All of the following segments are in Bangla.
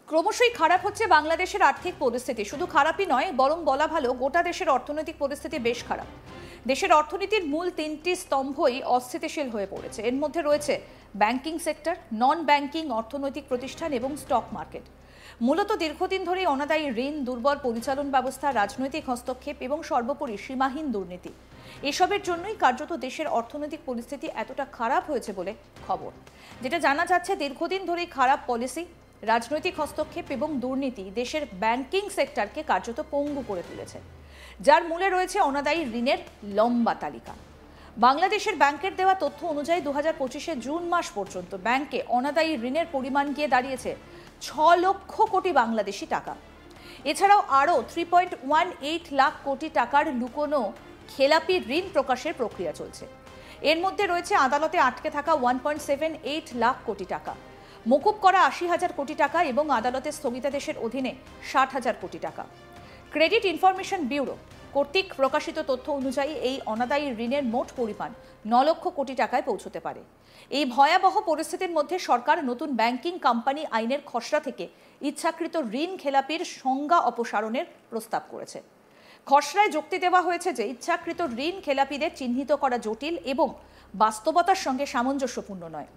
ক্রমশই খারাপ হচ্ছে বাংলাদেশের আর্থিক পরিস্থিতি। শুধু খারাপই নয়, বরং বলা ভালো গোটা দেশের অর্থনৈতিক পরিস্থিতি বেশ খারাপ। দেশের অর্থনীতির মূল তিনটি স্তম্ভই অস্থিতিশীল হয়ে পড়েছে। এর মধ্যে রয়েছে ব্যাংকিং সেক্টর, নন ব্যাংকিং অর্থনৈতিক প্রতিষ্ঠান এবং স্টক মার্কেট। মূলত দীর্ঘদিন ধরে অনাদায়ী ঋণ, দুর্বল পরিচালন ব্যবস্থা, রাজনৈতিক হস্তক্ষেপ এবং সর্বোপরি সীমাহীন দুর্নীতি, এসবের জন্যই কার্যত দেশের অর্থনৈতিক পরিস্থিতি এতটা খারাপ হয়েছে বলে খবর। যেটা জানা যাচ্ছে, দীর্ঘদিন ধরেই খারাপ পলিসি, রাজনৈতিক হস্তক্ষেপ এবং দুর্নীতি দেশের ব্যাংকিং সেক্টরকে কার্যত পঙ্গু করে তুলেছে, যার মূলে রয়েছে অনাদায়ী ঋণের লম্বা তালিকা। বাংলাদেশের ব্যাংকের দেওয়া তথ্য অনুযায়ী 2025 জুন মাস পর্যন্ত ব্যাংকে অনাদায়ী ঋণের পরিমাণ গিয়ে দাঁড়িয়েছে 6 লক্ষ কোটি বাংলাদেশি টাকা। এছাড়াও আরও 3.18 লাখ কোটি টাকার লুকোনো খেলাপি ঋণ প্রকাশের প্রক্রিয়া চলছে। এর মধ্যে রয়েছে আদালতে আটকে থাকা 1.78 লাখ কোটি টাকা, মকুব করা 80,000 কোটি টাকা এবং আদালতের স্থগিতাদেশের অধীনে 60,000 কোটি টাকা। ক্রেডিট ইনফরমেশন ব্যুরো কর্তৃক প্রকাশিত তথ্য অনুযায়ী এই অনাদায়ী ঋণের মোট পরিমাণ 9 লক্ষ কোটি টাকায় পৌঁছতে পারে। এই ভয়াবহ পরিস্থিতির মধ্যে সরকার নতুন ব্যাংকিং কোম্পানি আইনের খসড়া থেকে ইচ্ছাকৃত ঋণ খেলাপির সংজ্ঞা অপসারণের প্রস্তাব করেছে। খসড়ায় যুক্তি দেওয়া হয়েছে যে ইচ্ছাকৃত ঋণ খেলাপিদের চিহ্নিত করা জটিল এবং বাস্তবতার সঙ্গে সামঞ্জস্যপূর্ণ নয়।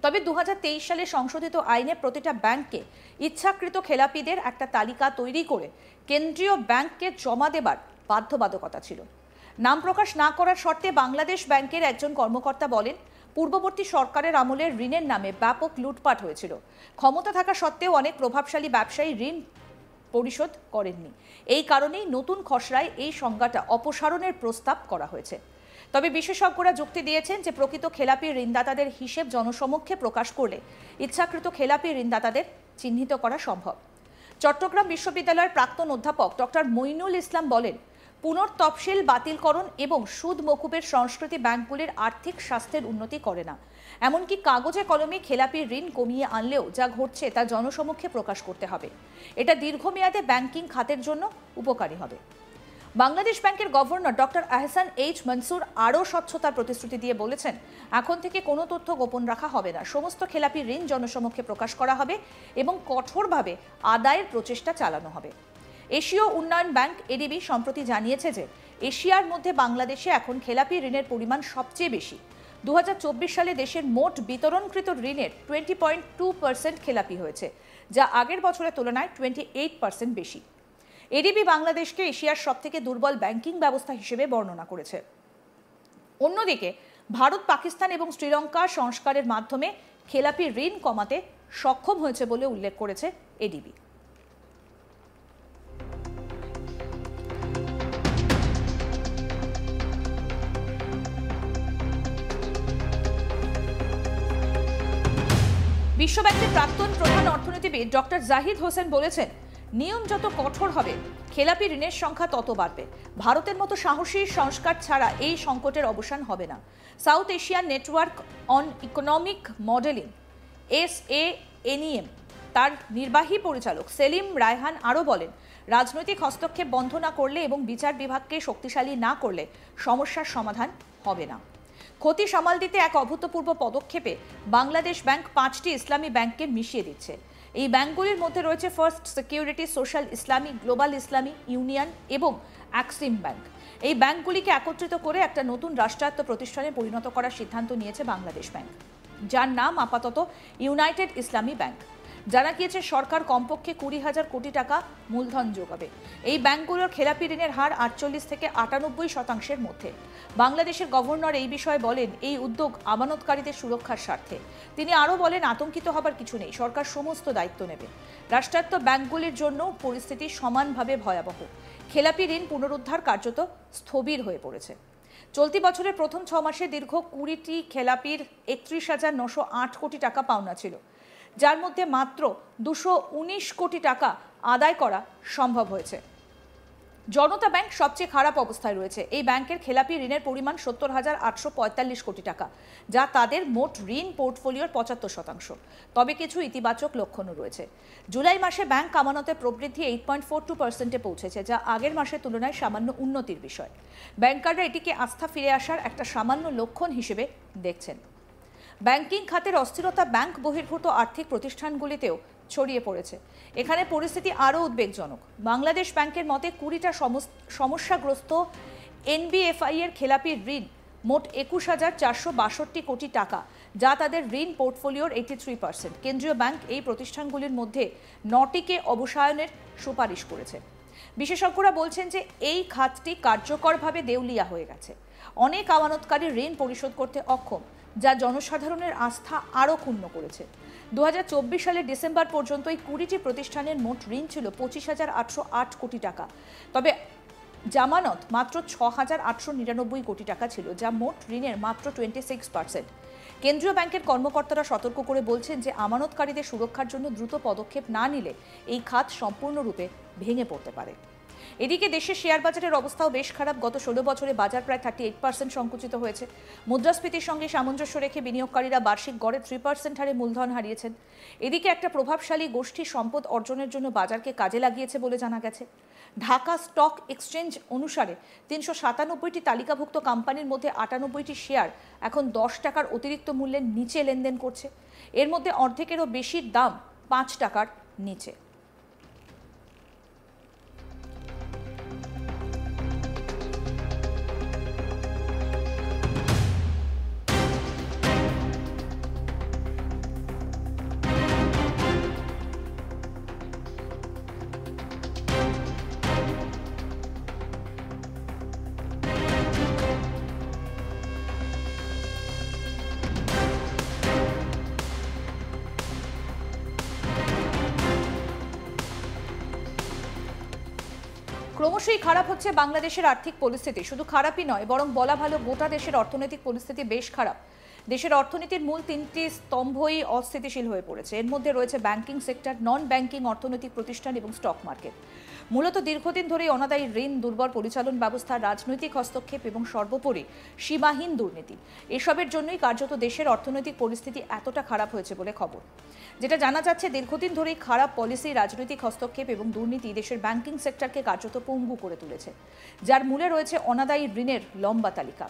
তবে 2023 সালে সংশোধিত আইনে প্রতিটা ব্যাংককে ইচ্ছাকৃত খেলাপিদের একটা তালিকা তৈরি করে কেন্দ্রীয় ব্যাংককে জমা দেবার বাধ্যবাধকতা ছিল। নাম প্রকাশ না করার শর্তে বাংলাদেশ ব্যাংকের একজন কর্মকর্তা বলেন, পূর্ববর্তী সরকারের আমলে ঋণের নামে ব্যাপক লুটপাট হয়েছিল। ক্ষমতা থাকা সত্ত্বেও অনেক প্রভাবশালী ব্যবসায়ী ঋণ পরিশোধ করেননি। এই কারণেই নতুন খসড়ায় এই সংজ্ঞাটা অপসারণের প্রস্তাব করা হয়েছে। তবে বিশেষজ্ঞরা যুক্তি দিয়েছেন যে প্রকৃত খেলাপি ঋণদাতাদের হিসেব জনসমক্ষে প্রকাশ করলে ইচ্ছাকৃত খেলাপি ঋণদাতাদের চিহ্নিত করা সম্ভব। চট্টগ্রাম বিশ্ববিদ্যালয়ের প্রাক্তন অধ্যাপক ডক্টর মইনুল ইসলাম বলেন, পুনর্তফসিল বাতিলকরণ এবং সুদ মকুবের সংস্কৃতি ব্যাংকগুলির আর্থিক স্বাস্থ্যের উন্নতি করে না। এমনকি কাগজে কলমে খেলাপি ঋণ কমিয়ে আনলেও যা ঘটছে তা জনসমক্ষে প্রকাশ করতে হবে। এটা দীর্ঘমেয়াদে ব্যাংকিং খাতের জন্য উপকারী হবে। বাংলাদেশ ব্যাংকের governor doctor Ahsan H Mansur আরও স্বচ্ছতার প্রতিশ্রুতি দিয়ে বলেছেন, এখন থেকে কোনো তথ্য গোপন রাখা হবে না। সমস্ত খেলাপি ঋণ জনসমক্ষে প্রকাশ করা হবে এবং কঠোরভাবে আদায়ের প্রচেষ্টা চালানো হবে। এশীয় উন্নয়ন ব্যাংক এডিবি সম্প্রতি জানিয়েছে যে এশিয়ার মধ্যে বাংলাদেশে এখন খেলাপি ঋণের পরিমাণ সবচেয়ে বেশি। 2024 সালে দেশের মোট বিতরণকৃত ঋণের 20.2% খেলাপি হয়েছে, যা আগের বছরের তুলনায় 28% বেশি। এডিবি বাংলাদেশকে এশিয়ার সবথেকে দুর্বল ব্যাংকিং ব্যবস্থা হিসেবে বর্ণনা করেছে। অন্যদিকে ভারত, পাকিস্তান এবং শ্রীলঙ্কা সংস্কারের মাধ্যমে খেলাপি ঋণ কমাতে সক্ষম হয়েছে বলে উল্লেখ করেছে এডিবি। বিশ্বব্যাংকের প্রাক্তন প্রধান অর্থনীতিবিদ ডক্টর জাহিদ হোসেন বলেছেন, নিয়ম যত কঠোর হবে খেলাপি ঋণের সংখ্যা তত বাড়বে। ভারতের মতো সাহসী সংস্কার ছাড়া এই সংকটের অবসান হবে না। South Asian network on economic modelling SANEM তার নির্বাহী পরিচালক সেলিম রায়হান আরও বলেন, রাজনৈতিক হস্তক্ষেপ বন্ধ না করলে এবং বিচার বিভাগকে শক্তিশালী না করলে সমস্যার সমাধান হবে না। ক্ষতি সামাল দিতে এক অভূতপূর্ব পদক্ষেপে বাংলাদেশ ব্যাংক 5টি ইসলামী ব্যাংককে মিশিয়ে দিচ্ছে। এই ব্যাংকগুলির মধ্যে রয়েছে ফার্স্ট সিকিউরিটি, সোশ্যাল ইসলামী, গ্লোবাল ইসলামী, ইউনিয়ন এবং এক্সিম ব্যাংক। এই ব্যাংকগুলিকে একত্রিত করে একটা নতুন রাষ্ট্রায়ত্ত প্রতিষ্ঠানে পরিণত করার সিদ্ধান্ত নিয়েছে বাংলাদেশ ব্যাংক, যার নাম আপাতত ইউনাইটেড ইসলামী ব্যাংক। জানা গিয়েছে সরকার কমপক্ষে 20,000 কোটি টাকা মূলধন যোগাবে। এই ব্যাংকগুলোর খেলাপি ঋণের হার 48 থেকে 98% মধ্যে। বাংলাদেশের গভর্নর এই বিষয়ে বলেন, এই উদ্যোগ আমানতকারীদের সুরক্ষার স্বার্থে। তিনি আরও বলেন, আতঙ্কিত হবার কিছু নেই, সরকার সমস্ত দায়িত্ব নেবে। রাষ্ট্রায়ত্ত ব্যাংকগুলির জন্য পরিস্থিতি সমানভাবে ভয়াবহ। খেলাপি ঋণ পুনরুদ্ধার কার্যত স্থবির হয়ে পড়েছে। চলতি বছরের প্রথম 6 মাসে দীর্ঘ 20টি খেলাপির 31,908 কোটি টাকা পাওনা ছিল, যার মধ্যে মাত্র 219 কোটি টাকা আদায় করা সম্ভব হয়েছে। জনতা ব্যাংক সবচেয়ে খারাপ অবস্থায় রয়েছে। এই ব্যাংকের খেলাপি ঋণের পরিমাণ 70,845 কোটি টাকা, যা তাদের মোট ঋণ পোর্টফোলিওর 75%। তবে কিছু ইতিবাচক লক্ষণও রয়েছে। জুলাই মাসে ব্যাংক আমানতের প্রবৃদ্ধি 8.42%-এ পৌঁছেছে, যা আগের মাসের তুলনায় সামান্য উন্নতির বিষয়। ব্যাংকাররা এটিকে আস্থা ফিরে আসার একটা সামান্য লক্ষণ হিসেবে দেখছেন। ব্যাংকিং খাতের অস্থিরতা ব্যাংক বহির্ভূত আর্থিক প্রতিষ্ঠানগুলিতেও ছড়িয়ে পড়েছে। এখানে পরিস্থিতি আরও উদ্বেগজনক। বাংলাদেশ ব্যাংকের মতে 20টা সমস্যাগ্রস্ত এনবিএফআই এর খেলাপি ঋণ মোট 21,462 কোটি টাকা, যা তাদের ঋণ পোর্টফোলিওর 83%। কেন্দ্রীয় ব্যাংক এই প্রতিষ্ঠানগুলির মধ্যে 9টিকে অবসায়নের সুপারিশ করেছে। বিশেষজ্ঞরা বলছেন যে এই খাতটি কার্যকরভাবে দেউলিয়া হয়ে গেছে। অনেক আমানতকারী ঋণ পরিশোধ করতে অক্ষম, যা জনসাধারণের আস্থা আরও ক্ষুণ্ণ করেছে। 2024 সালের ডিসেম্বর পর্যন্ত এই 20টি প্রতিষ্ঠানের মোট ঋণ ছিল 25,808 কোটি টাকা। তবে জামানত মাত্র 6,899 কোটি টাকা ছিল, যা মোট ঋণের মাত্র 26%। কেন্দ্রীয় ব্যাংকের কর্মকর্তারা সতর্ক করে বলছেন যে আমানতকারীদের সুরক্ষার জন্য দ্রুত পদক্ষেপ না নিলে এই খাত সম্পূর্ণরূপে ভেঙে পড়তে পারে। এদিকে দেশের শেয়ার বাজারের অবস্থাও বেশ খারাপ। গত 16 বছরে বাজার প্রায় 38% সংকুচিত হয়েছে। মুদ্রাস্ফীতির সঙ্গে সামঞ্জস্য রেখে বিনিয়োগকারীরা বার্ষিক গড়ে 3% হারে মূলধন হারিয়েছেন। এদিকে একটা প্রভাবশালী গোষ্ঠী সম্পদ অর্জনের জন্য বাজারকে কাজে লাগিয়েছে বলে জানা গেছে। ঢাকা স্টক এক্সচেঞ্জ অনুসারে 397টি তালিকাভুক্ত কোম্পানির মধ্যে 98টি শেয়ার এখন 10 টাকার অতিরিক্ত মূল্যের নিচে লেনদেন করছে। এর মধ্যে অর্ধেকেরও বেশির দাম 5 টাকার নিচে। ক্রমশই খারাপ হচ্ছে বাংলাদেশের আর্থিক পরিস্থিতি। শুধু খারাপই নয়, বরং বলা ভালো গোটা দেশের অর্থনৈতিক পরিস্থিতি বেশ খারাপ। দেশের অর্থনীতির মূল 3টি স্তম্ভই অস্থিতিশীল হয়ে পড়েছে। এর মধ্যে রয়েছে ব্যাংকিং সেক্টর, নন ব্যাংকিং অর্থনৈতিক প্রতিষ্ঠান এবং স্টক মার্কেট। মূলত দীর্ঘদিন ধরেই অনাদায়ী ঋণ, দুর্বল পরিচালন ব্যবস্থা, রাজনৈতিক হস্তক্ষেপ এবং সর্বোপরি সীমাহীন দুর্নীতি, এসবের জন্যই কার্যত দেশের অর্থনৈতিক পরিস্থিতি এতটা খারাপ হয়েছে বলে খবর। যেটা জানা যাচ্ছে, দীর্ঘদিন ধরেই খারাপ পলিসি, রাজনৈতিক হস্তক্ষেপ এবং দুর্নীতি দেশের ব্যাংকিং সেক্টরকে কার্যত পঙ্গু করে তুলেছে, যার মূলে রয়েছে অনাদায়ী ঋণের লম্বা তালিকা।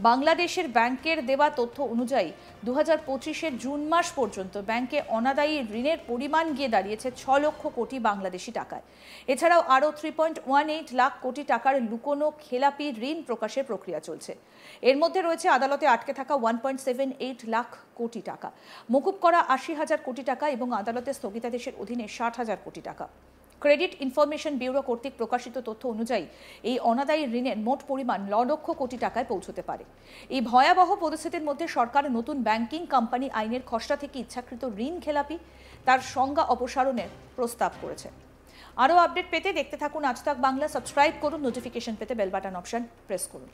বাংলাদেশের ব্যাংকের দেওয়া তথ্য অনুযায়ী 2025-এর জুন মাস পর্যন্ত ব্যাংকে অনাদায়ী ঋণের পরিমাণ গিয়ে দাঁড়িয়েছে 6 লক্ষ কোটি বাংলাদেশি টাকায়। এছাড়াও আরও 3.18 লাখ কোটি টাকার লুকোনো খেলাপি ঋণ প্রকাশের প্রক্রিয়া চলছে। এর মধ্যে রয়েছে আদালতে আটকে থাকা 1.78 লাখ কোটি টাকা, মকুব করা 80,000 কোটি টাকা এবং আদালতে স্থগিতাদেশের অধীনে 60,000 কোটি টাকা। ক্রেডিট ইনফরমেশন ব্যুরো কর্তৃক প্রকাশিত তথ্য অনুযায়ী এই অনাদায়ী ঋণের মোট পরিমাণ 9 লক্ষ কোটি টাকায় পৌঁছতে পারে। এই ভয়াবহ পরিস্থিতির মধ্যে সরকার নতুন ব্যাংকিং কোম্পানি আইনের খসড়া থেকে ইচ্ছাকৃত ঋণ খেলাপি তার সংজ্ঞা অপসারণের প্রস্তাব করেছে। আরও আপডেট পেতে দেখতে থাকুন আজ তাক বাংলা। সাবস্ক্রাইব করুন, নোটিফিকেশন পেতে বেল বাটন অপশন প্রেস করুন।